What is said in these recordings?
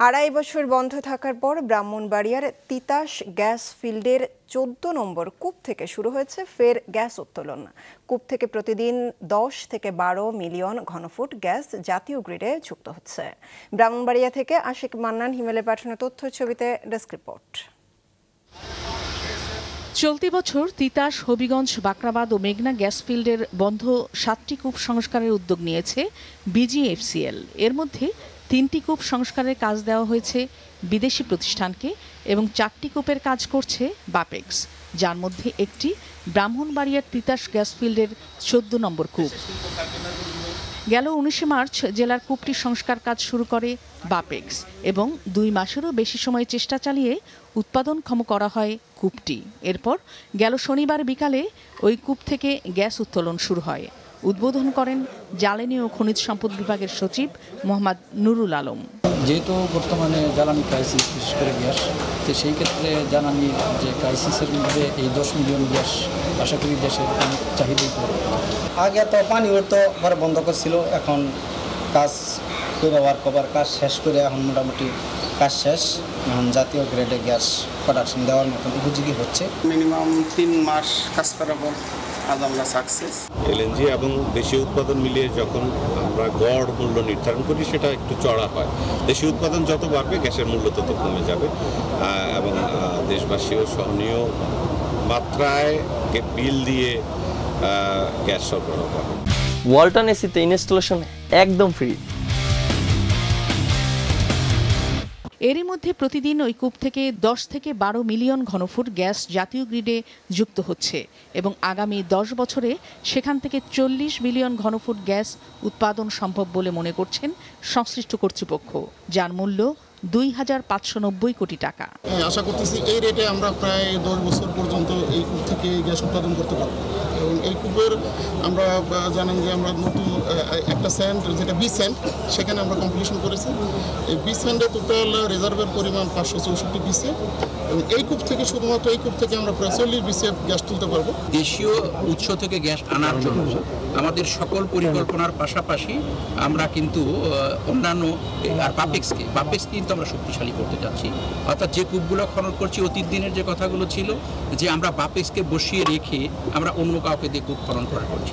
আড়াই বছর বন্ধ থাকার পর ব্রাহ্মণবাড়িয়ার তিতাস গ্যাস ফিল্ডের 14 নম্বর কূপ থেকে শুরু হয়েছে ফের গ্যাস উত্তোলন। কূপ থেকে প্রতিদিন 10 থেকে 12 মিলিয়ন ঘনফুট গ্যাস জাতীয় গ্রিডে যুক্ত হচ্ছে। ব্রাহ্মণবাড়িয়া থেকে আশিক মান্নান হিমেলে পাঠানো তথ্য ছবিতে ডেস্ক রিপোর্ট। চলতি বছর তিতাস, হবিগঞ্জ, বাকরাবাদ ও মেঘনা গ্যাস ফিল্ডের বন্ধ 7টি কূপ সংস্কারের উদ্যোগ নিয়েছে বিজিএফসিএল। এর মধ্যে 3টি কূপ সংস্কারের কাজ দেওয়া হয়েছে বিদেশি প্রতিষ্ঠানকে এবং 4টি কূপের কাজ করছে বাপেক্স, যার মধ্যে একটি ব্রাহ্মণবাড়িয়ার তিতাস গ্যাস ফিল্ডের 14 নম্বর কূপ। গেল 19 মার্চ জেলার কূপটি সংস্কার কাজ শুরু করে বাপেক্স এবং 2 মাসেরও বেশি সময় চেষ্টা চালিয়ে উৎপাদনক্ষম করা হয় কূপটি। এরপর গেল শনিবার বিকালে ওই কূপ থেকে গ্যাস উত্তোলন শুরু হয়। উদ্বোধন করেন জ্বালানি ও খনিজ সম্পদ বিভাগের সচিব মোহাম্মদ নুরুল আলম। যেহেতু বর্তমানে জ্বালানি ক্রাইসিস, বিশেষ করে গ্যাস, তো সেই ক্ষেত্রে জ্বালানি যে ক্রাইসিসের মধ্যে এই 10 মিলিয়ন গ্যাস আশা করি দেশের অনেক চাহিদাই পড়ে। আগে তো পানি তো ঘরে বন্ধ করছিল, এখন কাজ ব্যবহার করার কাজ শেষ করে এখন মোটামুটি কাজ শেষ। এখন জাতীয় গ্রেডে গ্যাস প্রোডাকশন দেওয়ার মতন উপযোগী হচ্ছে। মিনিমাম 3 মাস কাজ করার পর আজ আমরা সাকসেস। এলএনজি এবং দেশীয় উৎপাদন মিলিয়ে যখন আমরা গড় মূল্য নির্ধারণ করি সেটা একটু চড়া হয়। দেশীয় উৎপাদন যত বাড়বে গ্যাসের মূল্য তত কমে যাবে এবং দেশবাসীও সহনীয় মাত্রায় বিল দিয়ে গ্যাস সরবরাহ করে। ওয়ালটন এসিতে ইনস্টলেশন একদম ফ্রি। এরই মধ্যে প্রতিদিন ওই কূপ থেকে 10 থেকে 12 মিলিয়ন ঘনফুট গ্যাস জাতীয় গ্রিডে যুক্ত হচ্ছে এবং আগামী 10 বছরে সেখান থেকে 40 বিলিয়ন ঘনফুট গ্যাস উৎপাদন সম্ভব বলে মনে করছেন সংশ্লিষ্ট কর্তৃপক্ষ, যার মূল্য 2590 কোটি টাকা। আশা করতেছি এই রেটে আমরা প্রায় 10 বছর পর্যন্ত এই কূপ থেকে গ্যাস উৎপাদন করতে পারবো। এবং এই কূপের আমরা জানেন যে আমরা নতুন একটা স্যান্ড, যেটা বি স্যান্ড, সেখানে আমরা কমপ্লিশন করেছি। এই বি স্যান্ডের টোটাল রিজার্ভের পরিমাণ 564 বিসিএফ এবং এই কূপ থেকে, শুধুমাত্র এই কূপ থেকে আমরা প্রায় 40 বিসিএফ গ্যাস তুলতে পারবো। দেশীয় উৎস থেকে গ্যাস আনার জন্য আমাদের সকল পরিকল্পনার পাশাপাশি আমরা কিন্তু অন্যান্য আর বাপেক্সকে কিন্তু আমরা শক্তিশালী করতে যাচ্ছি। অর্থাৎ যে কূপগুলো খনন করছি, অতীত দিনের যে কথাগুলো ছিল যে আমরা বাপেক্সকে বসিয়ে রেখে আমরা অন্য কাউকে দিয়ে কূপ খনন করা করছি।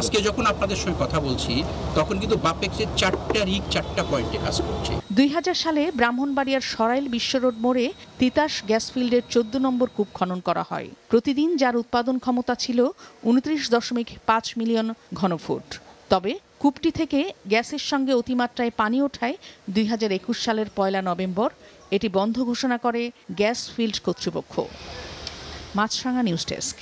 আজকে যখন আপনাদের সঙ্গে কথা বলছি তখন কিন্তু বাপেক্সের 4টা রিগ 4টা পয়েন্টে কাজ করছে। 2000 সালে ব্রাহ্মণবাড়িয়ার সরাইল বিশ্ব রোড মোড়ে তিতাস গ্যাস ফিল্ডের 14 নম্বর কূপ খনন করা হয়। প্রতিদিন যার উৎপাদন ক্ষমতা ছিল 29.5 মিলিয়ন ঘনফুট। তবে কূপটি থেকে গ্যাসের সঙ্গে অতিমাত্রায় পানি ওঠায় 2021 সালের 1 নভেম্বর এটি বন্ধ ঘোষণা করে গ্যাস ফিল্ড কর্তৃপক্ষ। মাছরাঙা নিউজ ডেস্ক।